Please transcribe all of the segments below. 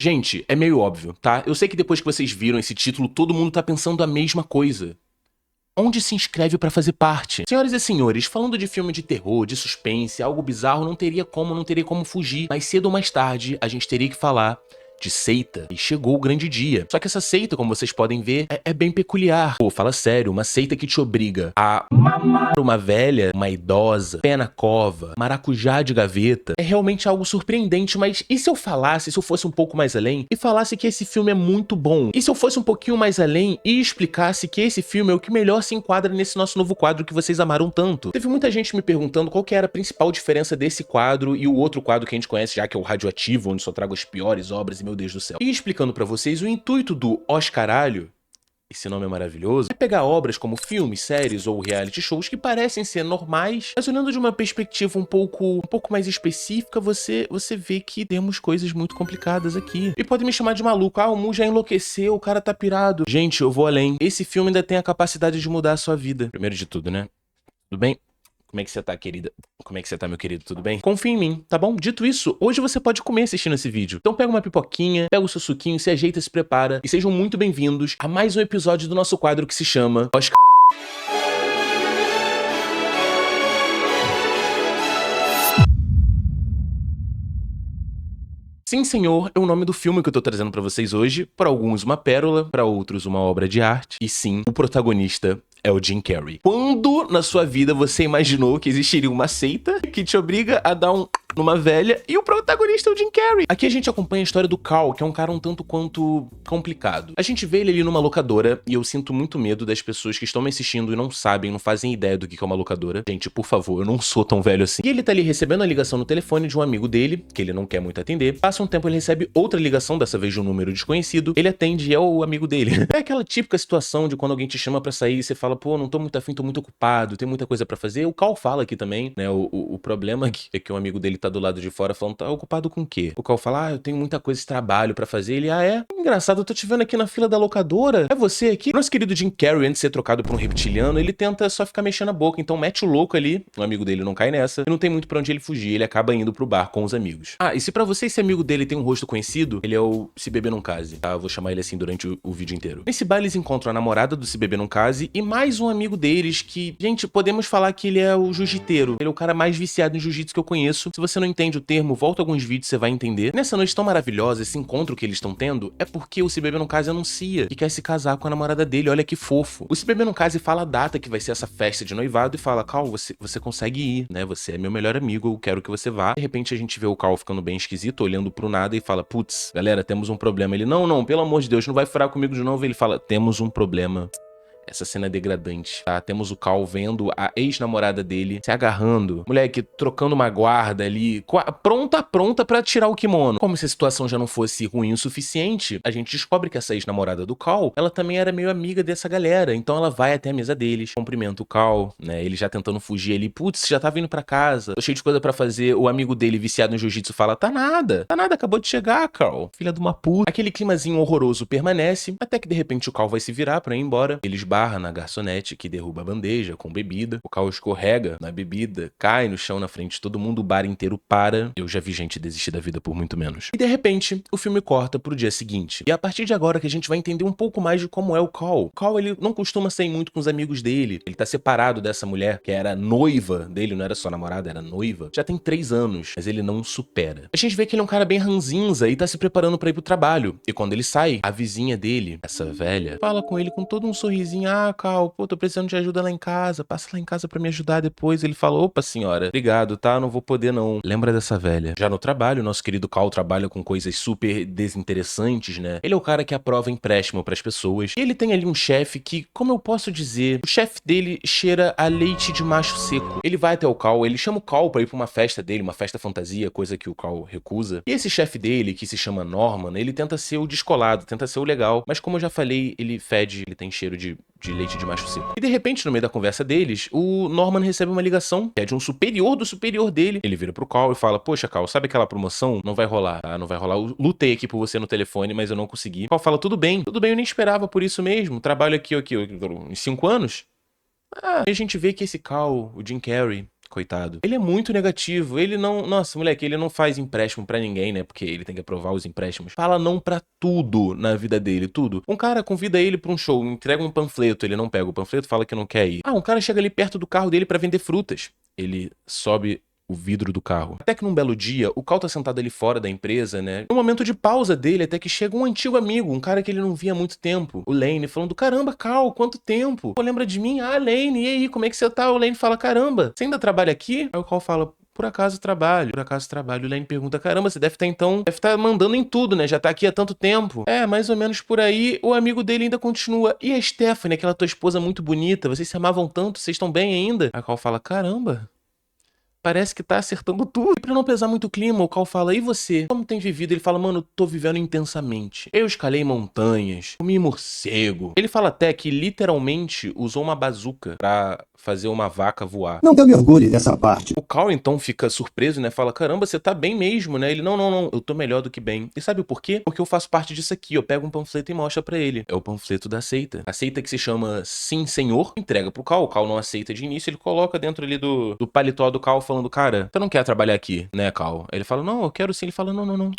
Gente, é meio óbvio, tá? Eu sei que depois que vocês viram esse título, todo mundo tá pensando a mesma coisa. Onde se inscreve pra fazer parte? Senhoras e senhores, falando de filme de terror, de suspense, algo bizarro, não teria como fugir. Mais cedo ou mais tarde, a gente teria que falar de seita. E chegou o grande dia. Só que essa seita, como vocês podem ver, é bem peculiar. Pô, fala sério, uma seita que te obriga a mamar uma velha, uma idosa, pé na cova, maracujá de gaveta, é realmente algo surpreendente, mas e se eu falasse, se eu fosse um pouco mais além, e falasse que esse filme é muito bom? E se eu fosse um pouquinho mais além e explicasse que esse filme é o que melhor se enquadra nesse nosso novo quadro que vocês amaram tanto? Teve muita gente me perguntando qual que era a principal diferença desse quadro e o outro quadro que a gente conhece já, que é o Radioativo, onde só trago as piores obras, e meu Deus do céu. E explicando pra vocês, o intuito do Oscaralho, esse nome é maravilhoso, é pegar obras como filmes, séries ou reality shows que parecem ser normais, mas olhando de uma perspectiva um pouco mais específica, você vê que temos coisas muito complicadas aqui. E pode me chamar de maluco, o Mu já enlouqueceu, o cara tá pirado. Gente, eu vou além. Esse filme ainda tem a capacidade de mudar a sua vida. Primeiro de tudo, né? Tudo bem? Como é que você tá, querida? Como é que você tá, meu querido? Tudo bem? Confia em mim, tá bom? Dito isso, hoje você pode comer assistindo esse vídeo. Então pega uma pipoquinha, pega o seu suquinho, se ajeita, se prepara e sejam muito bem-vindos a mais um episódio do nosso quadro que se chama Oscar. Sim, senhor, é o nome do filme que eu tô trazendo pra vocês hoje. Para alguns uma pérola, para outros uma obra de arte. E sim, o protagonista é o Jim Carrey. Quando na sua vida você imaginou que existiria uma seita que te obriga a dar numa velha e o protagonista é o Jim Carrey? Aqui a gente acompanha a história do Carl, que é um cara um tanto quanto complicado. A gente vê ele ali numa locadora e eu sinto muito medo das pessoas que estão me assistindo e não sabem, não fazem ideia do que é uma locadora. Gente, por favor, eu não sou tão velho assim. E ele tá ali recebendo a ligação no telefone de um amigo dele, que ele não quer muito atender. Passa um tempo, ele recebe outra ligação, dessa vez de um número desconhecido. Ele atende e é o amigo dele. É aquela típica situação de quando alguém te chama pra sair e você fala, pô, não tô muito afim, tô muito ocupado, tem muita coisa pra fazer. O Carl fala aqui também, né? O problema é que o amigo dele tá do lado de fora falando, tá ocupado com o quê? O Carl fala, eu tenho muita coisa de trabalho pra fazer. Ele, é? Engraçado, eu tô te vendo aqui na fila da locadora. É você aqui? Nosso querido Jim Carrey, antes de ser trocado por um reptiliano, ele tenta só ficar mexendo a boca. Então mete o louco ali, o amigo dele não cai nessa, e não tem muito pra onde ele fugir, ele acaba indo pro bar com os amigos. E se pra você esse amigo dele tem um rosto conhecido, ele é o Se Beber Não Case, tá? Eu vou chamar ele assim durante o vídeo inteiro. Nesse bar eles encontram a namorada do Se Beber Não Case e mais um amigo deles que, gente, podemos falar que ele é o jiu-jiteiro. Ele é o cara mais viciado em jiu-jitsu que eu conheço. Se você não entende o termo, volta alguns vídeos, você vai entender. Nessa noite tão maravilhosa, esse encontro que eles estão tendo, é porque o Se Beber Não Case anuncia que quer se casar com a namorada dele. Olha que fofo. O Se Beber Não Case fala a data que vai ser essa festa de noivado e fala, Carl, você consegue ir, né? Você é meu melhor amigo, eu quero que você vá. De repente a gente vê o Carl ficando bem esquisito, olhando pro nada e fala, putz, galera, temos um problema. Ele, não, pelo amor de Deus, não vai furar comigo de novo. Ele fala, temos um problema. Essa cena é degradante, tá? Temos o Carl vendo a ex-namorada dele se agarrando, moleque, trocando uma guarda ali, pronta pra tirar o kimono. Como se a situação já não fosse ruim o suficiente, a gente descobre que essa ex-namorada do Carl, ela também era meio amiga dessa galera, então ela vai até a mesa deles, cumprimenta o Carl, né? Ele já tentando fugir ali, putz, já tá vindo pra casa, tô cheio de coisa pra fazer. O amigo dele, viciado em jiu-jitsu, fala, tá nada, acabou de chegar, Carl, filha de uma puta. Aquele climazinho horroroso permanece, até que de repente o Carl vai se virar pra ir embora. Eles barra na garçonete que derruba a bandeja com bebida. O Carl escorrega na bebida, cai no chão na frente de todo mundo, o bar inteiro para. Eu já vi gente desistir da vida por muito menos. E de repente, o filme corta pro dia seguinte. E é a partir de agora que a gente vai entender um pouco mais de como é o Carl. O Carl, ele não costuma sair muito com os amigos dele. Ele tá separado dessa mulher, que era noiva dele, não era só namorada, era noiva. Já tem 3 anos, mas ele não supera. A gente vê que ele é um cara bem ranzinza e tá se preparando pra ir pro trabalho. E quando ele sai, a vizinha dele, essa velha, fala com ele com todo um sorrisinho, Carl, pô, tô precisando de ajuda lá em casa, passa lá em casa pra me ajudar depois. Ele fala, opa, senhora, obrigado, tá? Não vou poder não. Lembra dessa velha. Já no trabalho, nosso querido Carl trabalha com coisas super desinteressantes, né? Ele é o cara que aprova empréstimo pras pessoas. E ele tem ali um chefe que, como eu posso dizer, o chefe dele cheira a leite de macho seco. Ele vai até o Carl, ele chama o Carl pra ir pra uma festa dele, uma festa fantasia, coisa que o Carl recusa. E esse chefe dele, que se chama Norman, ele tenta ser o descolado, tenta ser o legal, mas como eu já falei, ele fede, ele tem cheiro de leite de macho seco. E de repente, no meio da conversa deles, o Norman recebe uma ligação, que é de um superior do superior dele. Ele vira pro Carl e fala, poxa, Carl, sabe aquela promoção? Não vai rolar, tá? Não vai rolar. Eu lutei aqui por você no telefone, mas eu não consegui. O Carl fala, tudo bem, eu nem esperava por isso mesmo. Trabalho aqui, em 5 anos. E a gente vê que esse Carl, o Jim Carrey, Coitado. Ele é muito negativo. Ele não... Nossa, moleque, ele não faz empréstimo pra ninguém, né? Porque ele tem que aprovar os empréstimos. Fala não pra tudo na vida dele, tudo. Um cara convida ele pra um show, entrega um panfleto, ele não pega o panfleto, fala que não quer ir. Ah, um cara chega ali perto do carro dele pra vender frutas. Ele sobe o vidro do carro. Até que num belo dia, o Cal tá sentado ali fora da empresa, né? No momento de pausa dele, até que chega um antigo amigo, um cara que ele não via há muito tempo. O Lane, falando, caramba, Cal, quanto tempo? Pô, lembra de mim? Ah, Lane, e aí, como é que você tá? O Lane fala, caramba, você ainda trabalha aqui? Aí o Cal fala, por acaso trabalho, por acaso trabalho. O Lane pergunta, caramba, você deve estar mandando em tudo, né? Já tá aqui há tanto tempo. É, mais ou menos por aí. O amigo dele ainda continua. E a Stephanie, aquela tua esposa muito bonita, vocês se amavam tanto, vocês estão bem ainda? Aí o Cal fala, caramba, parece que tá acertando tudo. E pra não pesar muito o clima, o Cal fala, e você? Como tem vivido? Ele fala, mano, tô vivendo intensamente. Eu escalei montanhas, comi morcego. Ele fala até que literalmente usou uma bazuca pra fazer uma vaca voar. Não que eu me orgulhe dessa parte. O Cal então fica surpreso, né? Fala, caramba, você tá bem mesmo, né? Ele, não, eu tô melhor do que bem. E sabe por quê? Porque eu faço parte disso aqui. Eu pego um panfleto e mostro pra ele. É o panfleto da seita. A seita que se chama Sim, Senhor. Entrega pro Cal. O Cal não aceita de início. Ele coloca dentro ali do paletó do Cal, falando, cara, você não quer trabalhar aqui, né, Cal? Ele fala, não, eu quero sim. Ele fala, não.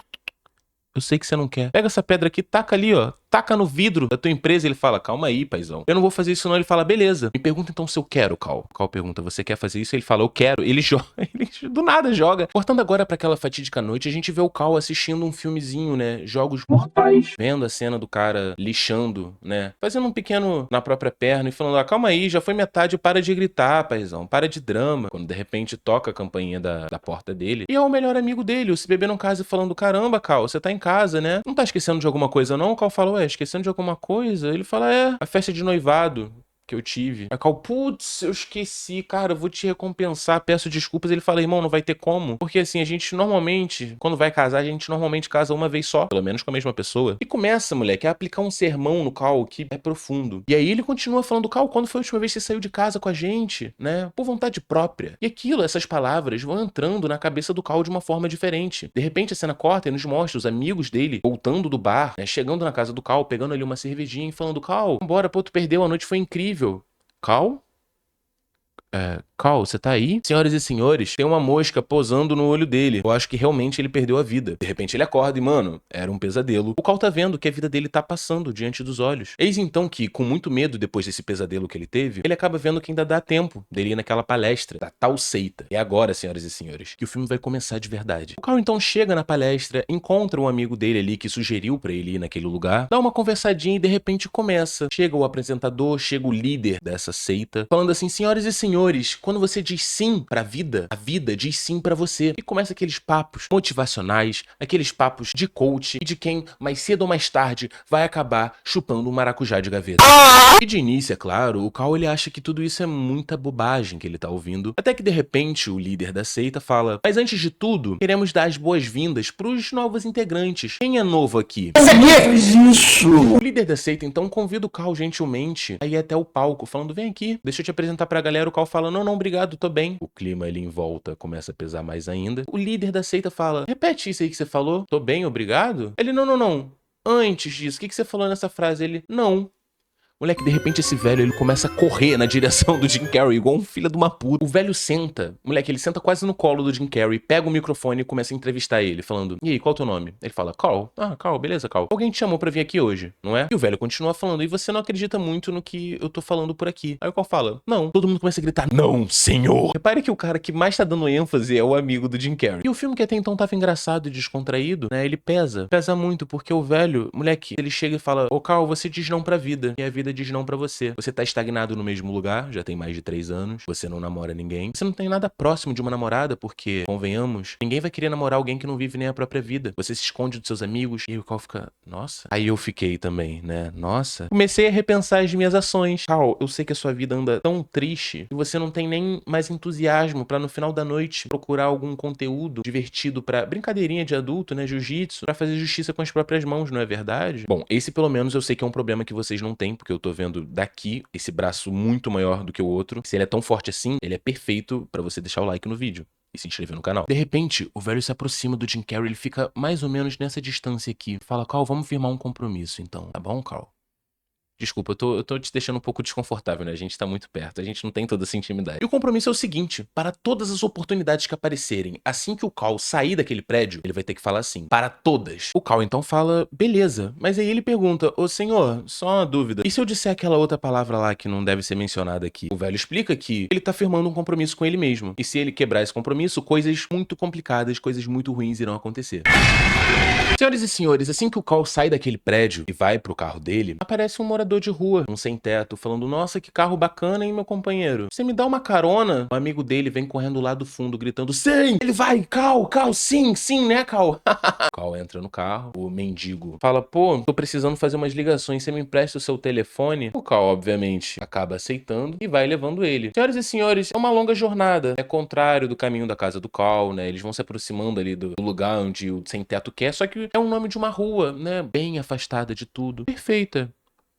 Eu sei que você não quer. Pega essa pedra aqui, taca ali, ó. Taca no vidro da tua empresa. Ele fala, calma aí, paizão. Eu não vou fazer isso não. Ele fala, beleza. Me pergunta então se eu quero, Cal. O Cal pergunta, você quer fazer isso? Ele fala, eu quero. Ele joga. Ele do nada joga. Cortando agora pra aquela fatídica noite, a gente vê o Cal assistindo um filmezinho, né? Jogos Mortais. Vendo a cena do cara lixando, né? Fazendo um pequeno na própria perna e falando, ah, calma aí, já foi metade, para de gritar, paizão. Para de drama. Quando de repente toca a campainha da porta dele. E é o melhor amigo dele, o Se Beber Não Case, falando, caramba, Cal, você tá em casa, né? Não tá esquecendo de alguma coisa não? O Cal fala, ué, esquecendo de alguma coisa? Ele fala, é, a festa de noivado que eu tive. A Cal, putz, eu esqueci, cara, eu vou te recompensar, peço desculpas. Ele fala, irmão, não vai ter como. Porque assim, a gente normalmente, quando vai casar, a gente normalmente casa uma vez só, pelo menos com a mesma pessoa. E começa, moleque, a aplicar um sermão no Cal que é profundo. E aí ele continua falando, Cal, quando foi a última vez que você saiu de casa com a gente, né? Por vontade própria. E aquilo, essas palavras vão entrando na cabeça do Cal de uma forma diferente. De repente a cena corta e nos mostra os amigos dele voltando do bar, né? Chegando na casa do Cal, pegando ali uma cervejinha e falando, Cal, vambora, pô, tu perdeu, a noite foi incrível. Cal? Cal, você tá aí? Senhoras e senhores, tem uma mosca posando no olho dele. Eu acho que realmente ele perdeu a vida. De repente ele acorda e, mano, era um pesadelo. O Cal tá vendo que a vida dele tá passando diante dos olhos. Eis então que, com muito medo depois desse pesadelo que ele teve, ele acaba vendo que ainda dá tempo dele ir naquela palestra da tal seita. É agora, senhoras e senhores, que o filme vai começar de verdade. O Cal então chega na palestra, encontra um amigo dele ali que sugeriu pra ele ir naquele lugar, dá uma conversadinha e de repente começa. Chega o apresentador, chega o líder dessa seita, falando assim, senhoras e senhores, quando você diz sim pra vida, a vida diz sim pra você. E começa aqueles papos motivacionais, aqueles papos de coach e de quem, mais cedo ou mais tarde, vai acabar chupando um maracujá de gaveta. E de início, é claro, o Cal ele acha que tudo isso é muita bobagem que ele tá ouvindo. Até que de repente o líder da seita fala, mas antes de tudo, queremos dar as boas-vindas pros novos integrantes. Quem é novo aqui? O líder da seita então convida o Cal gentilmente a ir até o palco, falando, vem aqui, deixa eu te apresentar pra galera. O Cal fala, não, obrigado, tô bem. O clima ali em volta começa a pesar mais ainda. O líder da seita fala, repete isso aí que você falou. Tô bem, obrigado? Ele, não. Antes disso, o que você falou nessa frase? Ele, não. Moleque, de repente esse velho, ele começa a correr na direção do Jim Carrey, igual um filho de uma puta. O velho senta, moleque, ele senta quase no colo do Jim Carrey, pega o microfone e começa a entrevistar ele, falando, e aí, qual é o teu nome? Ele fala, Carl. Ah, Carl, beleza, Carl. Alguém te chamou pra vir aqui hoje, não é? E o velho continua falando, e você não acredita muito no que eu tô falando por aqui. Aí o Carl fala, não. Todo mundo começa a gritar, não, senhor. Repare que o cara que mais tá dando ênfase é o amigo do Jim Carrey. E o filme que até então tava engraçado e descontraído, né, ele pesa muito, porque o velho, moleque, ele chega e fala, ô Carl, você diz não pra vida, e a vida diz não pra você. Você tá estagnado no mesmo lugar, já tem mais de 3 anos, você não namora ninguém, você não tem nada próximo de uma namorada, porque, convenhamos, ninguém vai querer namorar alguém que não vive nem a própria vida. Você se esconde dos seus amigos, e aí o Cal fica, nossa. Aí eu fiquei também, né, nossa. Comecei a repensar as minhas ações. Cal, eu sei que a sua vida anda tão triste, e você não tem nem mais entusiasmo pra no final da noite procurar algum conteúdo divertido pra brincadeirinha de adulto, né, jiu-jitsu, pra fazer justiça com as próprias mãos, não é verdade? Bom, esse pelo menos eu sei que é um problema que vocês não têm, porque eu tô vendo daqui esse braço muito maior do que o outro. Se ele é tão forte assim, ele é perfeito pra você deixar o like no vídeo e se inscrever no canal. De repente, o velho se aproxima do Jim Carrey, ele fica mais ou menos nessa distância aqui. Fala, Carl, vamos firmar um compromisso então, tá bom, Carl? Desculpa, eu tô te deixando um pouco desconfortável, né? A gente tá muito perto, a gente não tem toda essa intimidade. E o compromisso é o seguinte: para todas as oportunidades que aparecerem, assim que o Cal sair daquele prédio, ele vai ter que falar assim, para todas. O Cal então fala, beleza. Mas aí ele pergunta, ô senhor, só uma dúvida. E se eu disser aquela outra palavra lá que não deve ser mencionada aqui? O velho explica que ele tá firmando um compromisso com ele mesmo. E se ele quebrar esse compromisso, coisas muito complicadas, coisas muito ruins irão acontecer. Senhoras e senhores, assim que o Cal sai daquele prédio e vai pro carro dele, aparece um morador de rua, um sem-teto, falando, nossa, que carro bacana, hein, meu companheiro? Você me dá uma carona? O amigo dele vem correndo lá do fundo, gritando, sim! Ele vai, Cal, sim, né, Cal? O Cal entra no carro, o mendigo fala, pô, tô precisando fazer umas ligações, você me empresta o seu telefone? O Cal, obviamente, acaba aceitando e vai levando ele. Senhoras e senhores, é uma longa jornada, é contrário do caminho da casa do Cal, né? Eles vão se aproximando ali do lugar onde o sem-teto quer, só que é o nome de uma rua, né? Bem afastada de tudo. Perfeita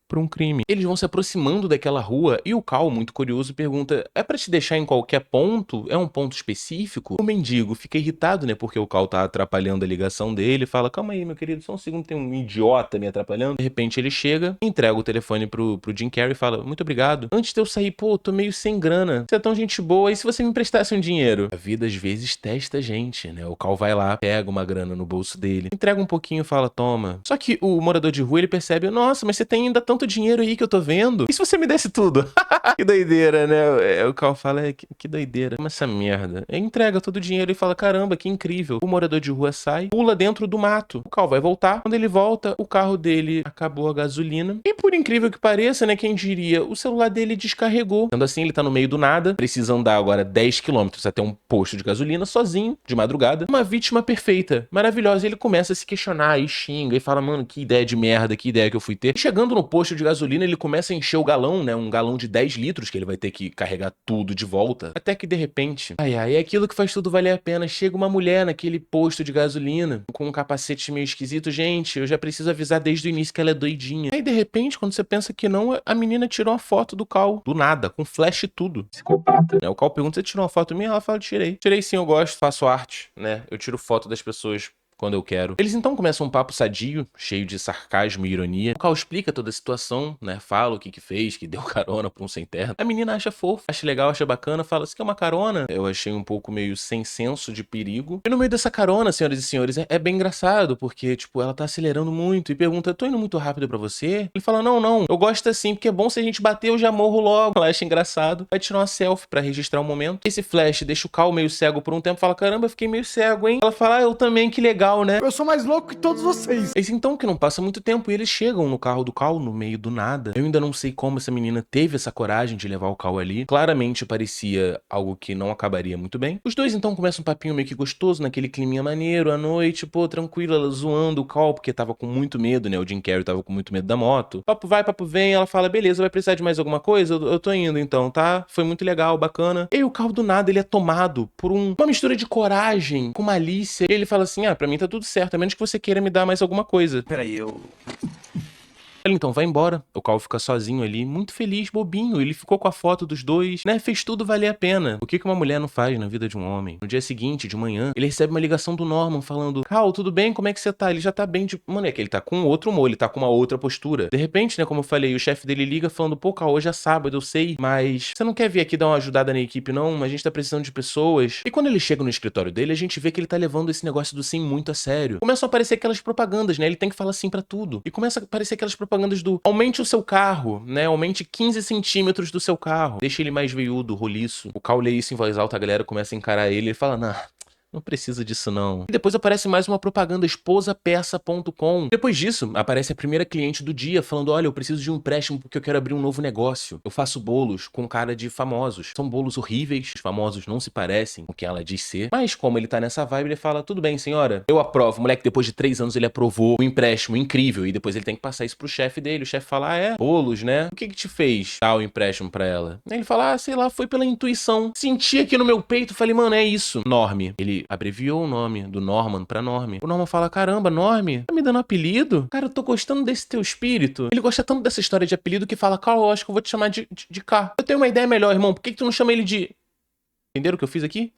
por um crime. Eles vão se aproximando daquela rua e o Cal, muito curioso, pergunta, é pra te deixar em qualquer ponto? É um ponto específico? O mendigo fica irritado, né, porque o Cal tá atrapalhando a ligação dele, fala, calma aí, meu querido, só um segundo, tem um idiota me atrapalhando. De repente ele chega, entrega o telefone pro Jim Carrey e fala, muito obrigado. Antes de eu sair, pô, tô meio sem grana. Você é tão gente boa, e se você me emprestasse um dinheiro? A vida às vezes testa a gente, né? O Cal vai lá, pega uma grana no bolso dele, entrega um pouquinho e fala, toma. Só que o morador de rua, ele percebe, nossa, mas você tem ainda tanto dinheiro aí que eu tô vendo. E se você me desse tudo? Que doideira, né? O Cal fala, que doideira. Como essa merda? Ele entrega todo o dinheiro e fala, caramba, que incrível. O morador de rua sai, pula dentro do mato. O Cal vai voltar. Quando ele volta, o carro dele acabou a gasolina. E por incrível que pareça, né? Quem diria, o celular dele descarregou. Sendo assim, ele tá no meio do nada, precisa andar agora 10 quilômetros até um posto de gasolina, sozinho, de madrugada. Uma vítima perfeita, maravilhosa. E ele começa a se questionar e xinga e fala, mano, que ideia de merda, que ideia que eu fui ter. E chegando no posto de gasolina, ele começa a encher o galão, né? Um galão de 10 litros, que ele vai ter que carregar tudo de volta. Até que de repente, é aquilo que faz tudo valer a pena. Chega uma mulher naquele posto de gasolina, com um capacete meio esquisito. Gente, eu já preciso avisar desde o início que ela é doidinha. Aí de repente, quando você pensa que não, a menina tirou uma foto do Cal. Do nada, com flash e tudo. Psicopata. Né? O Cal pergunta, você tirou uma foto minha? Ela fala, tirei. Tirei sim, eu gosto, faço arte, né? Eu tiro foto das pessoas quando eu quero. Eles então começam um papo sadio, cheio de sarcasmo e ironia. O Cal explica toda a situação, né? Fala o que fez, que deu carona pra um sem-terra. A menina acha fofo, acha legal, acha bacana, fala, isso quer uma carona? Eu achei um pouco meio sem senso de perigo. E no meio dessa carona, senhoras e senhores, é bem engraçado, porque, tipo, ela tá acelerando muito e pergunta, tô indo muito rápido pra você? Ele fala, não, eu gosto assim, porque é bom se a gente bater, eu já morro logo. Ela acha engraçado, vai tirar uma selfie pra registrar o momento. Esse flash deixa o Cal meio cego por um tempo, fala, caramba, eu fiquei meio cego, hein? Ela fala, eu também, que legal, né? Eu sou mais louco que todos vocês. Eis então que não passa muito tempo e eles chegam no carro do Cal, no meio do nada. Eu ainda não sei como essa menina teve essa coragem de levar o Cal ali. Claramente parecia algo que não acabaria muito bem. Os dois então começam um papinho meio que gostoso, naquele climinha maneiro, à noite, pô, tranquilo, ela zoando o Cal, porque tava com muito medo, né? O Jim Carrey tava com muito medo da moto. Papo vai, papo vem, ela fala, beleza, vai precisar de mais alguma coisa? Eu tô indo então, tá? Foi muito legal, bacana. E aí o Cal do nada, ele é tomado por uma mistura de coragem com malícia. E ele fala assim, pra mim tá tudo certo, a menos que você queira me dar mais alguma coisa. Peraí, eu... Ele então vai embora, o Cal fica sozinho ali, muito feliz, bobinho, ele ficou com a foto dos dois, né, fez tudo valer a pena. O que uma mulher não faz na vida de um homem? No dia seguinte, de manhã, ele recebe uma ligação do Norman falando, Cal, tudo bem? Como é que você tá? Ele já tá bem de... Mano, é que ele tá com outro humor, ele tá com uma outra postura. De repente, né, como eu falei, o chefe dele liga falando, pô, Cal, hoje é sábado, eu sei, mas você não quer vir aqui dar uma ajudada na equipe, não? A gente tá precisando de pessoas. E quando ele chega no escritório dele, a gente vê que ele tá levando esse negócio do sim muito a sério. Começam a aparecer aquelas propagandas, né, ele tem que falar sim pra tudo. E começa a aparecer aquelas propagandas do aumente o seu carro, né? Aumente 15 centímetros do seu carro. Deixa ele mais veiudo, roliço. O Cal lê isso em voz alta, a galera começa a encarar ele e fala, não precisa disso não. E depois aparece mais uma propaganda, esposapeça.com. Depois disso, aparece a primeira cliente do dia falando, olha, eu preciso de um empréstimo porque eu quero abrir um novo negócio. Eu faço bolos com cara de famosos. São bolos horríveis, os famosos não se parecem com o que ela diz ser. Mas como ele tá nessa vibe, ele fala, tudo bem, senhora, eu aprovo. O moleque, depois de 3 anos, ele aprovou um empréstimo incrível. E depois ele tem que passar isso pro chefe dele. O chefe fala, bolos, né? O que te fez dar o empréstimo pra ela? Aí ele fala, sei lá, foi pela intuição. Senti aqui no meu peito, falei, mano, é isso. Norme. Ele abreviou o nome do Norman pra Norme. O Norman fala, caramba, Norme, tá me dando apelido? Cara, eu tô gostando desse teu espírito. Ele gosta tanto dessa história de apelido que fala, Carl, eu acho que eu vou te chamar de K. Eu tenho uma ideia melhor, irmão. Por que tu não chama ele de... Entenderam o que eu fiz aqui?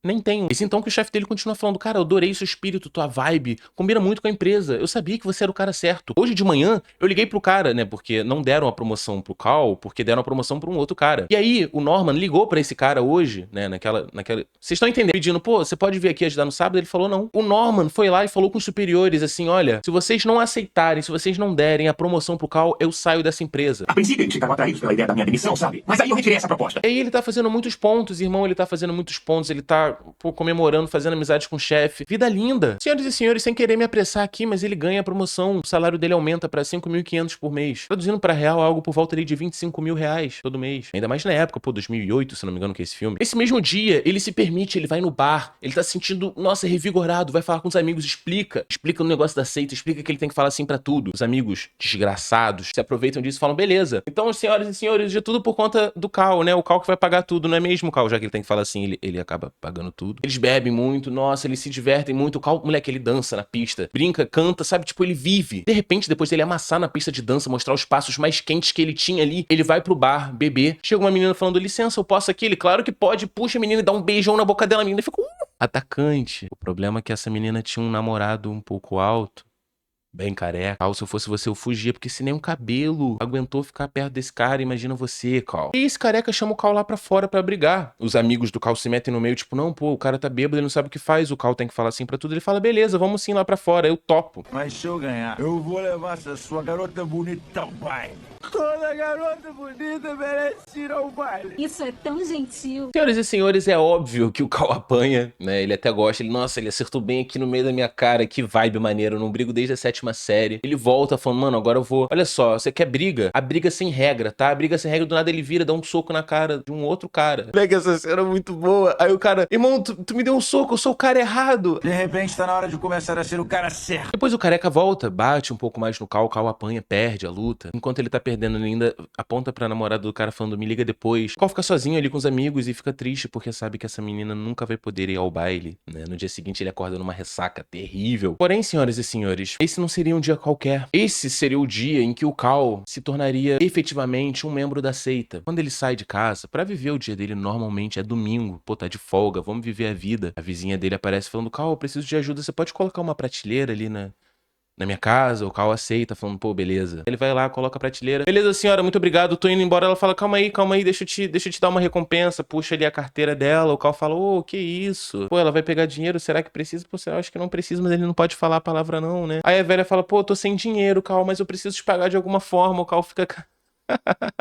Nem tenho. Esse então que o chefe dele continua falando, cara, eu adorei seu espírito, tua vibe, combina muito com a empresa. Eu sabia que você era o cara certo. Hoje de manhã, eu liguei pro cara, né, porque não deram a promoção pro Cal, porque deram a promoção pra um outro cara. E aí, o Norman ligou pra esse cara hoje, né, naquela... Vocês estão entendendo? Pedindo, pô, você pode vir aqui ajudar no sábado? Ele falou não. O Norman foi lá e falou com os superiores, assim, olha, se vocês não aceitarem, se vocês não derem a promoção pro Cal, eu saio dessa empresa. A princípio, eles ficavam atraídos pela ideia da minha demissão, sabe? Mas aí eu retirei essa proposta. E aí ele tá fazendo muitos pontos, irmão, ele tá fazendo muitos pontos, ele tá, pô, comemorando, fazendo amizade com o chefe. Vida linda. Senhoras e senhores, sem querer me apressar aqui, mas ele ganha a promoção, o salário dele aumenta pra 5.500 por mês. Traduzindo pra real, algo por volta ali de 25 mil reais todo mês. Ainda mais na época, pô, 2008, se não me engano, que é esse filme. Esse mesmo dia, ele se permite, ele vai no bar, ele tá se sentindo, nossa, revigorado, vai falar com os amigos, explica o negócio da seita, explica que ele tem que falar assim pra tudo. Os amigos desgraçados se aproveitam disso e falam, beleza. Então, senhoras e senhores, já tudo por conta do Cal, né? O Cal que vai pagar tudo, não é mesmo, Cal? Já que ele tem que falar assim, ele acaba pagando tudo. Eles bebem muito, nossa, eles se divertem muito. O Cal, moleque, ele dança na pista, brinca, canta, sabe? Tipo, ele vive. De repente, depois dele amassar na pista de dança, mostrar os passos mais quentes que ele tinha ali, ele vai pro bar, beber. Chega uma menina falando, licença, eu posso aqui? Ele, claro que pode. Puxa a menina e dá um beijão na boca dela. A menina fica, atacante. O problema é que essa menina tinha um namorado um pouco alto, bem careca. Cal, se eu fosse você, eu fugia, porque se nem um cabelo aguentou ficar perto desse cara, imagina você, Cal. E esse careca chama o Cal lá pra fora pra brigar. Os amigos do Cal se metem no meio, tipo, não, pô, o cara tá bêbado, ele não sabe o que faz. O Cal tem que falar assim pra tudo. Ele fala, beleza, vamos sim lá pra fora, eu topo. Mas se eu ganhar, eu vou levar essa sua garota bonita ao baile. Toda garota bonita merece ir ao baile. Isso é tão gentil. Senhoras e senhores, é óbvio que o Cal apanha, né? Ele até gosta, nossa, ele acertou bem aqui no meio da minha cara, que vibe maneiro, eu não brigo desde a 7ª série. Ele volta falando, mano, agora eu vou... Olha só, você quer briga? A briga sem regra, tá? A briga sem regra, do nada ele vira, dá um soco na cara de um outro cara. Pega essa cena muito boa. Aí o cara, irmão, tu me deu um soco, eu sou o cara errado. De repente tá na hora de começar a ser o cara certo. Depois o careca volta, bate um pouco mais no Cal, o Cal apanha, perde a luta. Enquanto ele tá perdendo, ele ainda aponta pra namorada do cara falando, me liga depois. O Cal fica sozinho ali com os amigos e fica triste porque sabe que essa menina nunca vai poder ir ao baile, né? No dia seguinte ele acorda numa ressaca terrível. Porém, senhoras e senhores, esse não seria um dia qualquer. Esse seria o dia em que o Cal se tornaria efetivamente um membro da seita. Quando ele sai de casa, pra viver o dia dele normalmente é domingo, pô, tá de folga, vamos viver a vida. A vizinha dele aparece falando, Cal, eu preciso de ajuda, você pode colocar uma prateleira ali na minha casa? O Cal aceita, falando, pô, beleza. Ele vai lá, coloca a prateleira. Beleza, senhora, muito obrigado, tô indo embora. Ela fala, calma aí, deixa eu te dar uma recompensa. Puxa ali a carteira dela. O Cal fala, ô, que isso? Pô, ela vai pegar dinheiro, será que precisa? Pô, eu acho que não precisa, mas ele não pode falar a palavra não, né? Aí a velha fala, pô, tô sem dinheiro, Cal, mas eu preciso te pagar de alguma forma. O Cal fica...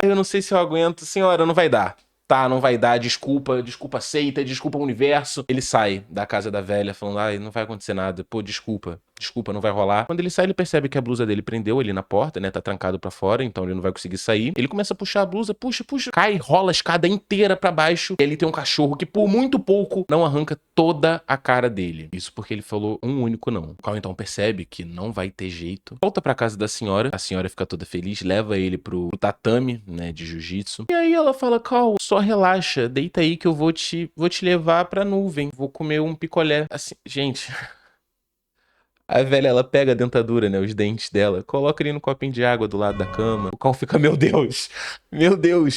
eu não sei se eu aguento. Senhora, não vai dar. Tá, não vai dar, desculpa seita, desculpa universo. Ele sai da casa da velha falando, ai, não vai acontecer nada, pô, desculpa, não vai rolar. Quando ele sai, ele percebe que a blusa dele prendeu ali na porta, né, tá trancado pra fora, então ele não vai conseguir sair. Ele começa a puxar a blusa, puxa, cai, rola a escada inteira pra baixo. E ali tem um cachorro que por muito pouco não arranca toda a cara dele. Isso porque ele falou um único não. O Cal então percebe que não vai ter jeito. Volta pra casa da senhora, a senhora fica toda feliz, leva ele pro tatame, né, de jiu-jitsu. E aí ela fala, Cal, só relaxa, deita aí que eu vou te levar pra nuvem. Vou comer um picolé. Assim, gente... A velha, ela pega a dentadura, né, os dentes dela, coloca ali no copinho de água do lado da cama. O Cal fica, meu Deus.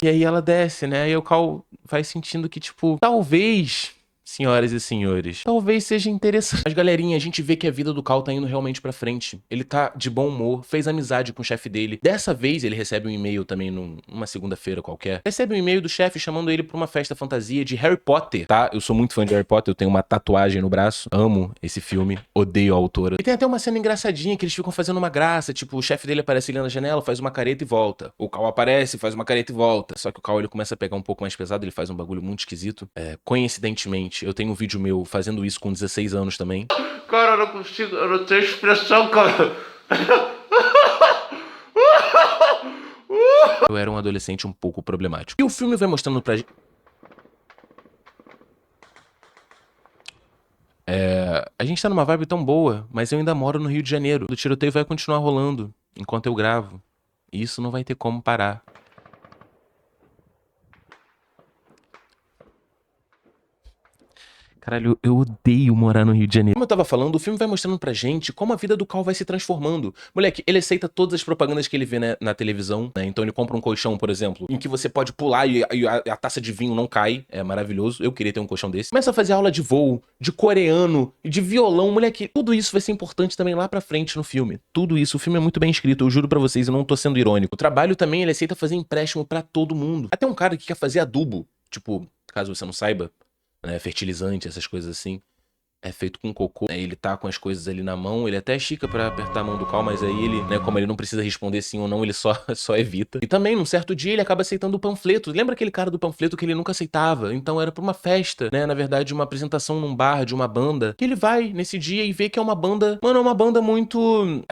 E aí ela desce, né, e o Cal vai sentindo que, tipo, talvez... Senhoras e senhores, talvez seja interessante. Mas galerinha, a gente vê que a vida do Cal tá indo realmente pra frente. Ele tá de bom humor, fez amizade com o chefe dele. Dessa vez ele recebe um e-mail também numa segunda-feira qualquer. Recebe um e-mail do chefe chamando ele pra uma festa fantasia de Harry Potter, tá? Eu sou muito fã de Harry Potter, eu tenho uma tatuagem no braço. Amo esse filme, odeio a autora. E tem até uma cena engraçadinha que eles ficam fazendo uma graça, tipo, o chefe dele aparece ali na janela, faz uma careta e volta. O Cal aparece, faz uma careta e volta. Só que o Cal, ele começa a pegar um pouco mais pesado, ele faz um bagulho muito esquisito. Coincidentemente, eu tenho um vídeo meu fazendo isso com 16 anos também. Cara, eu não consigo, eu não tenho expressão, cara. Eu era um adolescente um pouco problemático. E o filme vai mostrando pra gente... A gente tá numa vibe tão boa, mas eu ainda moro no Rio de Janeiro. O tiroteio vai continuar rolando enquanto eu gravo. E isso não vai ter como parar. Caralho, eu odeio morar no Rio de Janeiro. Como eu tava falando, o filme vai mostrando pra gente como a vida do Cal vai se transformando. Moleque, ele aceita todas as propagandas que ele vê, né, na televisão, né? Então ele compra um colchão, por exemplo, em que você pode pular e a taça de vinho não cai. É maravilhoso. Eu queria ter um colchão desse. Começa a fazer aula de voo, de coreano, de violão. Moleque, tudo isso vai ser importante também lá pra frente no filme. Tudo isso. O filme é muito bem escrito, eu juro pra vocês, eu não tô sendo irônico. O trabalho também, ele aceita fazer empréstimo pra todo mundo. Até um cara que quer fazer adubo. Tipo, caso você não saiba, né, fertilizante, essas coisas assim. É feito com cocô, né? Ele tá com as coisas ali na mão, ele até estica pra apertar a mão do Cal, mas aí ele, né, como ele não precisa responder sim ou não, ele só evita. E também, num certo dia, ele acaba aceitando o panfleto. Lembra aquele cara do panfleto que ele nunca aceitava? Então era pra uma festa, né, na verdade, uma apresentação num bar de uma banda. Que ele vai nesse dia e vê que é uma banda... Mano, é uma banda muito...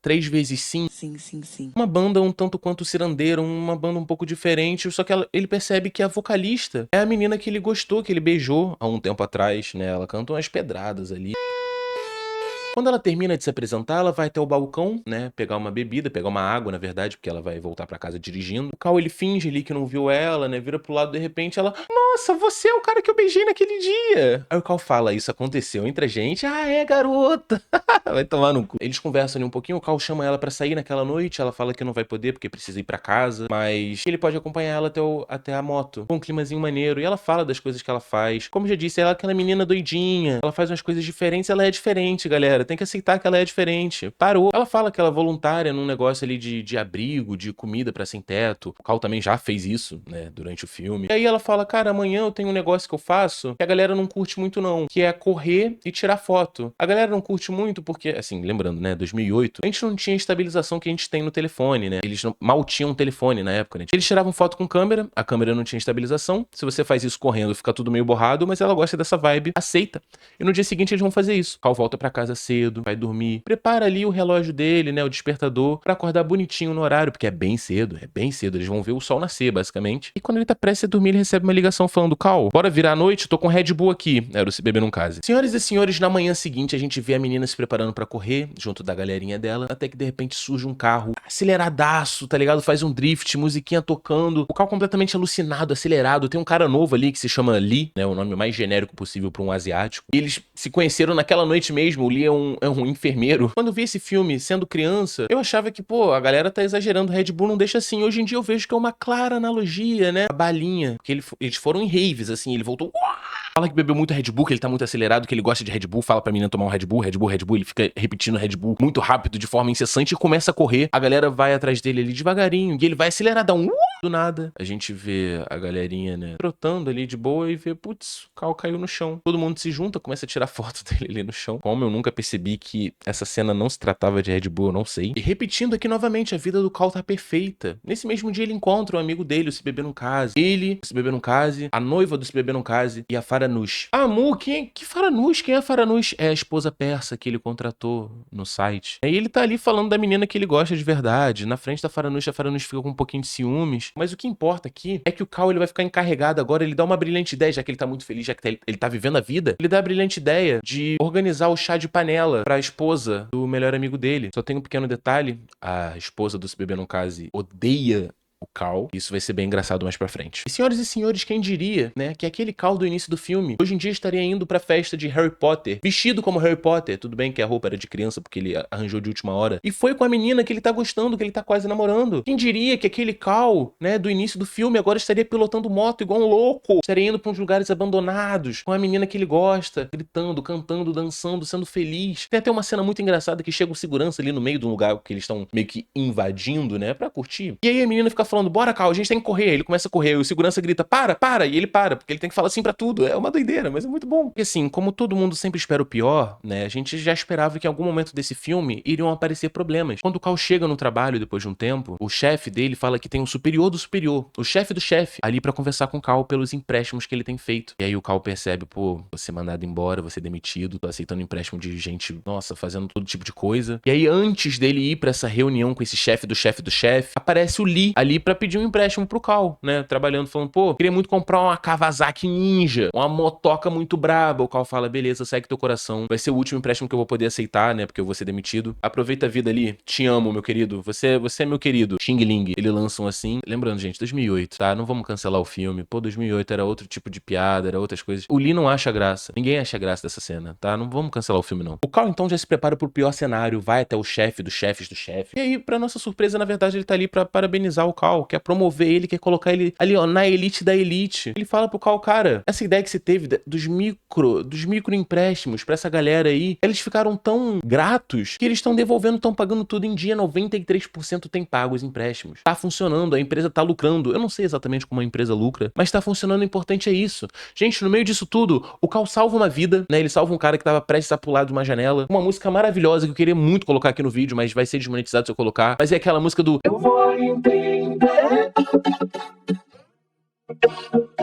3 vezes sim. Sim. Uma banda um tanto quanto cirandeira, uma banda um pouco diferente, só que ele percebe que a vocalista é a menina que ele gostou, que ele beijou há um tempo atrás, né? Ela canta umas pedradas ali. Quando ela termina de se apresentar, ela vai até o balcão, né, pegar uma bebida, pegar uma água, na verdade, porque ela vai voltar pra casa dirigindo. O Cal, ele finge ali que não viu ela, né, vira pro lado, de repente ela... Nossa, você é o cara que eu beijei naquele dia. Aí o Cal fala, isso aconteceu entre a gente. Ah, é, garota. Vai tomar no cu. Eles conversam ali um pouquinho, o Cal chama ela pra sair naquela noite, ela fala que não vai poder porque precisa ir pra casa, mas ele pode acompanhar ela até a moto. Com um climazinho maneiro, e ela fala das coisas que ela faz. Como já disse, ela é aquela menina doidinha, ela faz umas coisas diferentes, ela é diferente, galera. Tem que aceitar que ela é diferente. Parou. Ela fala que ela é voluntária num negócio ali de abrigo, de comida pra sem teto. O Cal também já fez isso, né, durante o filme. E aí ela fala, cara, amanhã eu tenho um negócio que eu faço que a galera não curte muito não, que é correr e tirar foto. A galera não curte muito porque, assim, lembrando, né, 2008, a gente não tinha a estabilização que a gente tem no telefone, né? Eles mal tinham um telefone na época, né? Eles tiravam foto com câmera, a câmera não tinha estabilização. Se você faz isso correndo, fica tudo meio borrado, mas ela gosta dessa vibe, aceita. E no dia seguinte eles vão fazer isso. O Cal volta pra casa cedo, vai dormir, prepara ali o relógio dele, né, o despertador, pra acordar bonitinho no horário, porque é bem cedo, eles vão ver o sol nascer, basicamente. E quando ele tá prestes a dormir, ele recebe uma ligação falando, Cal, bora virar a noite, tô com Red Bull aqui. Era o Se Beber Não Case. Senhoras e senhores, na manhã seguinte, a gente vê a menina se preparando pra correr, junto da galerinha dela, até que de repente surge um carro aceleradaço, tá ligado? Faz um drift, musiquinha tocando, o Cal completamente alucinado, acelerado. Tem um cara novo ali que se chama Lee, né, o nome mais genérico possível pra um asiático. E eles se conheceram naquela noite mesmo, o Lee é um enfermeiro. Quando eu vi esse filme sendo criança, eu achava que, pô, a galera tá exagerando, Red Bull não deixa assim. Hoje em dia eu vejo que é uma clara analogia, né? A balinha, porque eles foram em raves, assim, ele voltou... Fala que bebeu muito Red Bull, que ele tá muito acelerado, que ele gosta de Red Bull, fala pra menina tomar um Red Bull, ele fica repetindo Red Bull muito rápido, de forma incessante, e começa a correr. A galera vai atrás dele ali devagarinho, e ele vai aceleradão. Do nada, a gente vê a galerinha, né, trotando ali de boa e vê, putz, o Cal caiu no chão. Todo mundo se junta, começa a tirar foto dele ali no chão. Como eu nunca percebi que essa cena não se tratava de Red Bull, eu não sei. E repetindo aqui novamente, a vida do Cal tá perfeita. Nesse mesmo dia ele encontra um amigo dele, o Se Beber Não Case. Ele, o Se Beber Não Case, a noiva do Se Beber Não Case e a Faranush. Ah, Mu, que Faranush? Quem é a Faranush? É a esposa persa que ele contratou no site. Aí ele tá ali falando da menina que ele gosta de verdade. Na frente da Faranush, a Faranush fica com um pouquinho de ciúmes. Mas o que importa aqui é que o Cal, ele vai ficar encarregado agora, ele dá uma brilhante ideia, já que ele tá muito feliz, já que ele tá vivendo a vida, ele dá a brilhante ideia de organizar o chá de panela pra esposa do melhor amigo dele. Só tem um pequeno detalhe, a esposa do Se Beber Não Case odeia o Cal. Isso vai ser bem engraçado mais pra frente. E senhoras e senhores, quem diria, né, que aquele Cal do início do filme, hoje em dia estaria indo pra festa de Harry Potter, vestido como Harry Potter. Tudo bem que a roupa era de criança, porque ele arranjou de última hora. E foi com a menina que ele tá gostando, que ele tá quase namorando. Quem diria que aquele Cal, né, do início do filme, agora estaria pilotando moto igual um louco. Estaria indo pra uns lugares abandonados, com a menina que ele gosta, gritando, cantando, dançando, sendo feliz. Tem até uma cena muito engraçada que chega o segurança ali no meio de um lugar que eles estão meio que invadindo, né, pra curtir. E aí a menina fica falando, bora, Cal, a gente tem que correr. Ele começa a correr, e o segurança grita, para, e ele para, porque ele tem que falar assim pra tudo. É uma doideira, mas é muito bom. Porque assim, como todo mundo sempre espera o pior, né, a gente já esperava que em algum momento desse filme iriam aparecer problemas. Quando o Cal chega no trabalho, depois de um tempo, o chefe dele fala que tem um superior do superior, o chefe do chefe, ali pra conversar com o Cal pelos empréstimos que ele tem feito. E aí o Cal percebe, pô, vou ser mandado embora, vou ser demitido, tô aceitando empréstimo de gente, nossa, fazendo todo tipo de coisa. E aí, antes dele ir pra essa reunião com esse chefe do chefe do chefe, aparece o Lee ali pra pedir um empréstimo pro Cal, né? Trabalhando, falando, pô, queria muito comprar uma Kawasaki Ninja, uma motoca muito braba. O Cal fala, beleza, segue teu coração. Vai ser o último empréstimo que eu vou poder aceitar, né? Porque eu vou ser demitido. Aproveita a vida ali. Te amo, meu querido. Você é meu querido. Xing Ling. Eles lançam assim. Lembrando, gente, 2008, tá? Não vamos cancelar o filme. Pô, 2008 era outro tipo de piada, era outras coisas. O Lee não acha graça. Ninguém acha graça dessa cena, tá? Não vamos cancelar o filme, não. O Cal, então, já se prepara pro pior cenário. Vai até o chefe dos chefes do chefe. E aí, pra nossa surpresa, na verdade, ele tá ali pra parabenizar o Cal. Quer promover ele, quer colocar ele ali, ó, na elite da elite. Ele fala pro Cal, cara, essa ideia que você teve dos micro empréstimos pra essa galera aí, eles ficaram tão gratos que eles estão devolvendo, estão pagando tudo em dia. 93% tem pago os empréstimos. Tá funcionando, a empresa tá lucrando. Eu não sei exatamente como a empresa lucra, mas tá funcionando, o importante é isso. Gente, no meio disso tudo, o Cal salva uma vida, né? Ele salva um cara que tava prestes a pular de uma janela. Uma música maravilhosa que eu queria muito colocar aqui no vídeo, mas vai ser desmonetizado se eu colocar. Mas é aquela música do Eu vou entender.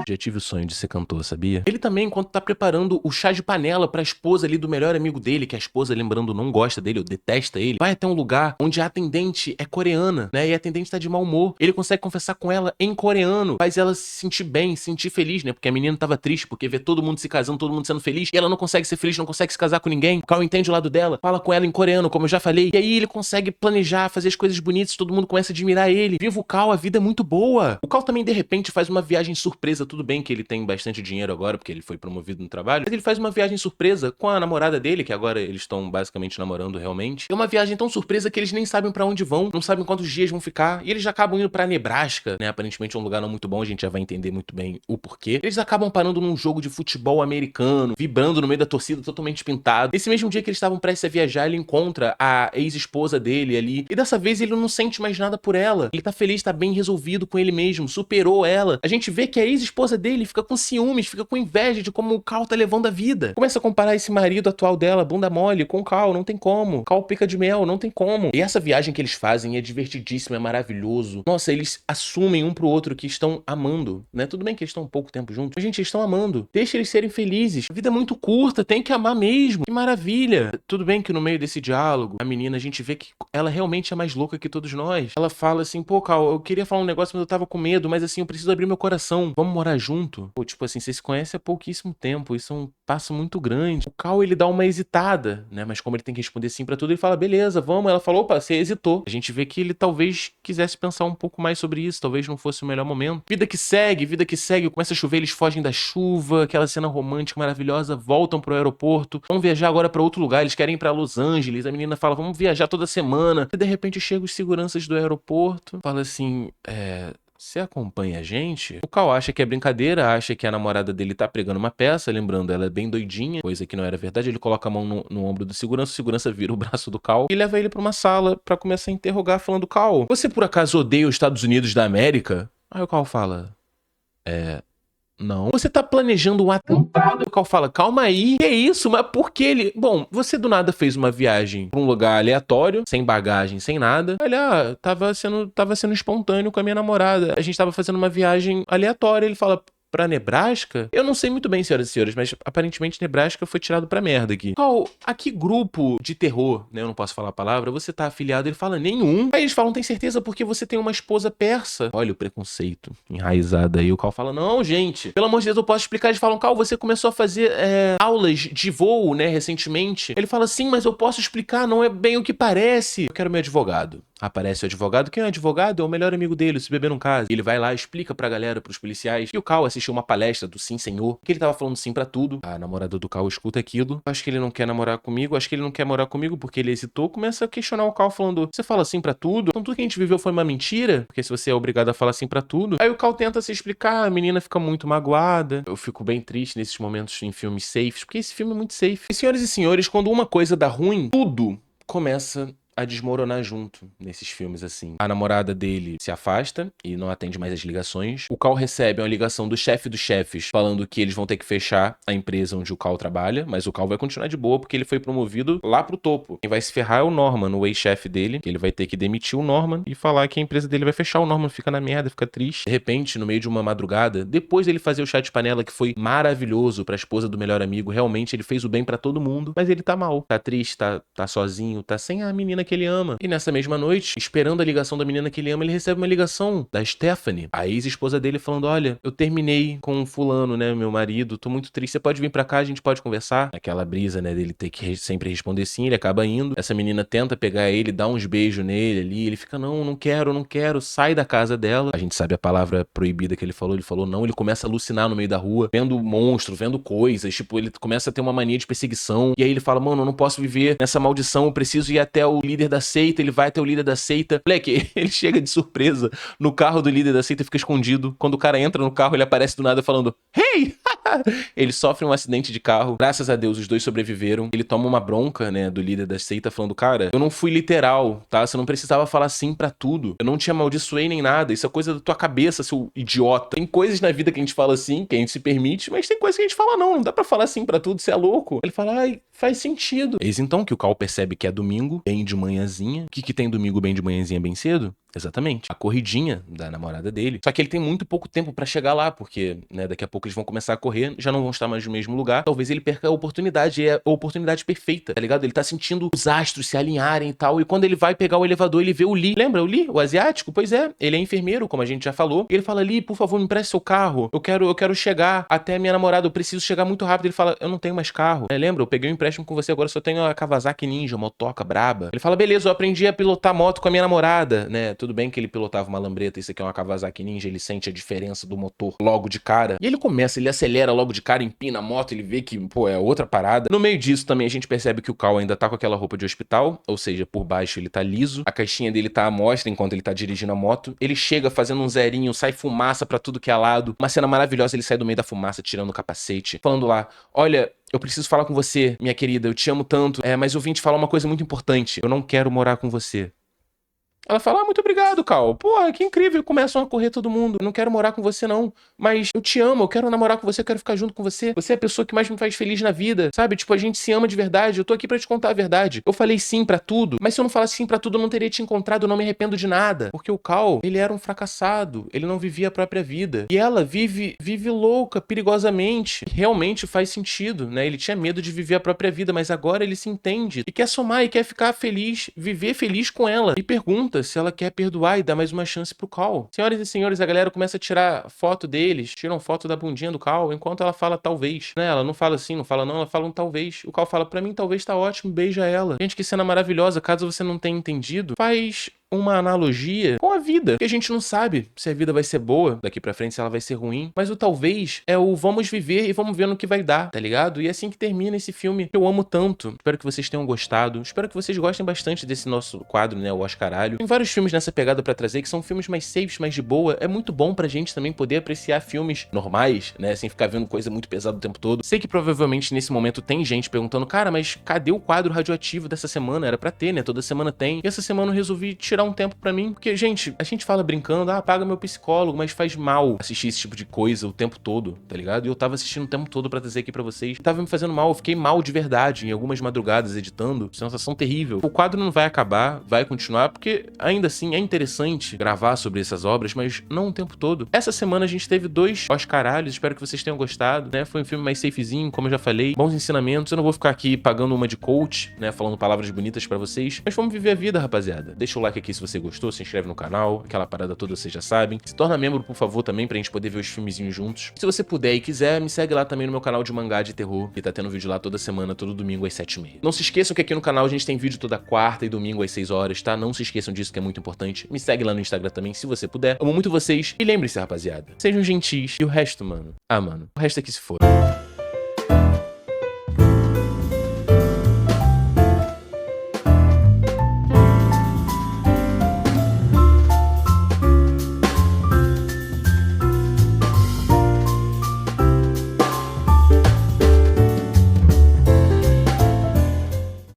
Já tive o sonho de ser cantor, sabia? Ele também, enquanto tá preparando o chá de panela pra esposa ali do melhor amigo dele, que a esposa, lembrando, não gosta dele ou detesta ele, vai até um lugar onde a atendente é coreana, né? E a atendente tá de mau humor. Ele consegue conversar com ela em coreano, faz ela se sentir bem, se sentir feliz, né? Porque a menina tava triste, porque vê todo mundo se casando, todo mundo sendo feliz, e ela não consegue ser feliz, não consegue se casar com ninguém. O Cal entende o lado dela, fala com ela em coreano, como eu já falei, e aí ele consegue planejar, fazer as coisas bonitas, todo mundo começa a admirar ele. Viva o Cal, a vida é muito boa. O Cal também, de repente, faz uma viagem surpresa. Tudo bem que ele tem bastante dinheiro agora, porque ele foi promovido no trabalho, mas ele faz uma viagem surpresa com a namorada dele, que agora eles estão basicamente namorando realmente. É uma viagem tão surpresa que eles nem sabem pra onde vão, não sabem quantos dias vão ficar, e eles já acabam indo pra Nebraska, né? Aparentemente é um lugar não muito bom, a gente já vai entender muito bem o porquê. Eles acabam parando num jogo de futebol americano, vibrando no meio da torcida, totalmente pintado. Esse mesmo dia que eles estavam prestes a viajar, ele encontra a ex-esposa dele ali, e dessa vez ele não sente mais nada por ela. Ele tá feliz, tá bem resolvido com ele mesmo, superou ela. A gente vê que a ex-esposa dele fica com ciúmes, fica com inveja de como o Cal tá levando a vida. Começa a comparar esse marido atual dela, bunda mole, com o Cal, não tem como. Cal pica de mel, não tem como. E essa viagem que eles fazem é divertidíssima, é maravilhoso. Nossa, eles assumem um pro outro que estão amando, né? Tudo bem que eles estão um pouco tempo juntos, mas, gente, eles estão amando. Deixa eles serem felizes. A vida é muito curta, tem que amar mesmo. Que maravilha. Tudo bem que no meio desse diálogo, a menina, a gente vê que ela realmente é mais louca que todos nós. Ela fala assim, pô, Cal, eu queria falar um negócio, mas eu tava com medo, mas assim, eu preciso abrir meu coração. Vamos morar junto? Pô, tipo assim, vocês se conhecem há pouquíssimo tempo, isso é um passo muito grande. O Cal, ele dá uma hesitada, né? Mas como ele tem que responder sim pra tudo, ele fala, beleza, vamos. Ela falou, opa, você hesitou. A gente vê que ele talvez quisesse pensar um pouco mais sobre isso, talvez não fosse o melhor momento. Vida que segue, começa a chover, eles fogem da chuva, aquela cena romântica maravilhosa, voltam pro aeroporto, vão viajar agora pra outro lugar, eles querem ir pra Los Angeles, a menina fala, vamos viajar toda semana. E de repente chegam os seguranças do aeroporto, fala assim, você acompanha a gente? O Cal acha que é brincadeira, acha que a namorada dele tá pregando uma peça, lembrando, ela é bem doidinha, coisa que não era verdade. Ele coloca a mão no ombro do segurança, o segurança vira o braço do Cal e leva ele pra uma sala pra começar a interrogar, falando, Cal, você por acaso odeia os Estados Unidos da América? Aí o Cal fala, não. Você tá planejando um atentado? O Cal fala, calma aí. Que isso? Mas por que ele... Bom, você do nada fez uma viagem pra um lugar aleatório, sem bagagem, sem nada. Olha, tava sendo espontâneo com a minha namorada. A gente tava fazendo uma viagem aleatória. Ele fala... Pra Nebraska? Eu não sei muito bem, senhoras e senhores, mas aparentemente Nebraska foi tirado pra merda aqui. Cal, a que grupo de terror, né, eu não posso falar a palavra, você tá afiliado? Ele fala, nenhum. Aí eles falam, tem certeza porque você tem uma esposa persa? Olha o preconceito enraizado aí. O Cal fala, não, gente, pelo amor de Deus, eu posso explicar. Eles falam, Cal, você começou a fazer aulas de voo, né, recentemente. Ele fala, sim, mas eu posso explicar, não é bem o que parece. Eu quero meu advogado. Aparece o advogado. Quem é o advogado? É o melhor amigo dele, se beber não casa. Ele vai lá, explica pra galera, pros policiais. E o Cal assistiu uma palestra do Sim Senhor, que ele tava falando sim pra tudo. A namorada do Cal escuta aquilo. Acho que ele não quer namorar comigo. Acho que ele não quer morar comigo porque ele hesitou. Começa a questionar o Cal falando, você fala sim pra tudo? Então tudo que a gente viveu foi uma mentira? Porque se você é obrigado a falar sim pra tudo. Aí o Cal tenta se explicar, a menina fica muito magoada. Eu fico bem triste nesses momentos em filmes safes, porque esse filme é muito safe. E senhoras e senhores, quando uma coisa dá ruim, tudo começa a desmoronar junto nesses filmes assim. A namorada dele se afasta e não atende mais as ligações. O Cal recebe uma ligação do chefe dos chefes falando que eles vão ter que fechar a empresa onde o Cal trabalha, mas o Cal vai continuar de boa porque ele foi promovido lá pro topo. Quem vai se ferrar é o Norman, o ex-chefe dele, que ele vai ter que demitir o Norman e falar que a empresa dele vai fechar. O Norman fica na merda, fica triste. De repente, no meio de uma madrugada, depois dele fazer o chá de panela que foi maravilhoso pra esposa do melhor amigo, realmente ele fez o bem pra todo mundo, mas ele tá mal, tá triste, tá sozinho, tá sem a menina que ele ama. E nessa mesma noite, esperando a ligação da menina que ele ama, ele recebe uma ligação da Stephanie, a ex-esposa dele, falando: olha, eu terminei com o fulano, né, meu marido, tô muito triste, você pode vir pra cá, a gente pode conversar? Aquela brisa, né, dele ter que sempre responder sim, ele acaba indo. Essa menina tenta pegar ele, dá uns beijos nele ali, ele fica: não quero, sai da casa dela. A gente sabe a palavra proibida que ele falou não, ele começa a alucinar no meio da rua, vendo monstro, vendo coisas, tipo, ele começa a ter uma mania de perseguição, e aí ele fala: mano, eu não posso viver nessa maldição, eu preciso ir até o líder da seita. Ele vai até o líder da seita. Moleque, ele chega de surpresa no carro do líder da seita e fica escondido. Quando o cara entra no carro, ele aparece do nada falando: hey! Ele sofre um acidente de carro. Graças a Deus, os dois sobreviveram. Ele toma uma bronca, né, do líder da seita, falando: cara, eu não fui literal, tá? Você não precisava falar sim pra tudo. Eu não te amaldiçoei nem nada. Isso é coisa da tua cabeça, seu idiota. Tem coisas na vida que a gente fala assim, que a gente se permite, mas tem coisas que a gente fala não dá pra falar sim pra tudo, você é louco. Ele fala: ai, faz sentido. Eis então que o Cal percebe que é domingo, bem de manhãzinha. O que tem domingo bem de manhãzinha, bem cedo? Exatamente. A corridinha da namorada dele. Só que ele tem muito pouco tempo pra chegar lá, porque, né, daqui a pouco eles vão começar a correr, já não vão estar mais no mesmo lugar. Talvez ele perca a oportunidade, é a oportunidade perfeita, tá ligado? Ele tá sentindo os astros se alinharem e tal, e quando ele vai pegar o elevador, ele vê o Lee. Lembra o Lee, o asiático? Pois é, ele é enfermeiro, como a gente já falou. E ele fala: Lee, por favor, me empreste seu carro. Eu quero chegar até a minha namorada, eu preciso chegar muito rápido. Ele fala: eu não tenho mais carro. Lembra? Eu peguei um empréstimo com você, agora só tenho a Kawasaki Ninja, motoca braba. Ele fala: beleza, eu aprendi a pilotar moto com a minha namorada, né? Tudo bem que ele pilotava uma lambreta, isso aqui é uma Kawasaki Ninja, ele sente a diferença do motor logo de cara. E ele acelera logo de cara, empina a moto, ele vê que, pô, é outra parada. No meio disso também a gente percebe que o Cal ainda tá com aquela roupa de hospital, ou seja, por baixo ele tá liso, a caixinha dele tá à mostra enquanto ele tá dirigindo a moto. Ele chega fazendo um zerinho, sai fumaça pra tudo que é lado. Uma cena maravilhosa, ele sai do meio da fumaça, tirando o capacete, falando lá: olha, eu preciso falar com você, minha querida, eu te amo tanto, mas eu vim te falar uma coisa muito importante. Eu não quero morar com você. Ela fala: muito obrigado, Cal. Porra, que incrível. Começam a correr todo mundo. Eu não quero morar com você, não. Mas eu te amo, eu quero namorar com você, eu quero ficar junto com você. Você é a pessoa que mais me faz feliz na vida, sabe? Tipo, a gente se ama de verdade. Eu tô aqui pra te contar a verdade. Eu falei sim pra tudo, mas se eu não falasse sim pra tudo, eu não teria te encontrado, eu não me arrependo de nada. Porque o Cal, ele era um fracassado. Ele não vivia a própria vida. E ela vive louca, perigosamente. Realmente faz sentido, né? Ele tinha medo de viver a própria vida, mas agora ele se entende. E quer somar, e quer ficar feliz, viver feliz com ela. E pergunta se ela quer perdoar e dar mais uma chance pro Cal. Senhoras e senhores, a galera começa a tirar foto deles, tiram foto da bundinha do Cal, enquanto ela fala talvez, né? Ela não fala sim, não fala não, ela fala um talvez. O Cal fala: pra mim talvez tá ótimo, beija ela. Gente, que cena maravilhosa. Caso você não tenha entendido, faz uma analogia com a vida, que a gente não sabe se a vida vai ser boa daqui pra frente, se ela vai ser ruim, mas o talvez é o vamos viver e vamos ver no que vai dar, tá ligado? E é assim que termina esse filme que eu amo tanto. Espero que vocês tenham gostado, espero que vocês gostem bastante desse nosso quadro, né, o Oscaralho. Tem vários filmes nessa pegada pra trazer, que são filmes mais safes, mais de boa. É muito bom pra gente também poder apreciar filmes normais, né, sem ficar vendo coisa muito pesada o tempo todo. Sei que provavelmente nesse momento tem gente perguntando: cara, mas cadê o quadro radioativo dessa semana? Era pra ter, né, toda semana tem. E essa semana eu resolvi tirar um tempo pra mim, porque, gente, a gente fala brincando: paga meu psicólogo, mas faz mal assistir esse tipo de coisa o tempo todo, tá ligado? E eu tava assistindo o tempo todo pra trazer aqui pra vocês. Tava me fazendo mal, eu fiquei mal de verdade em algumas madrugadas editando, sensação terrível. O quadro não vai acabar, vai continuar, porque ainda assim é interessante gravar sobre essas obras, mas não o tempo todo. Essa semana a gente teve 2 Oscaralhos, espero que vocês tenham gostado, né? Foi um filme mais safezinho, como eu já falei, bons ensinamentos. Eu não vou ficar aqui pagando uma de coach, né, falando palavras bonitas pra vocês, mas vamos viver a vida, rapaziada. Deixa o like aqui se você gostou, se inscreve no canal, aquela parada toda vocês já sabem. Se torna membro, por favor, também, pra gente poder ver os filmezinhos juntos. Se você puder e quiser, me segue lá também no meu canal de mangá de terror, que tá tendo vídeo lá toda semana, todo domingo às 7h30. Não se esqueçam que aqui no canal a gente tem vídeo toda quarta e domingo às 6 horas, tá? Não se esqueçam disso, que é muito importante. Me segue lá no Instagram também, se você puder. Amo muito vocês. E lembre-se, rapaziada, sejam gentis. E o resto, mano? Mano, o resto é que se for.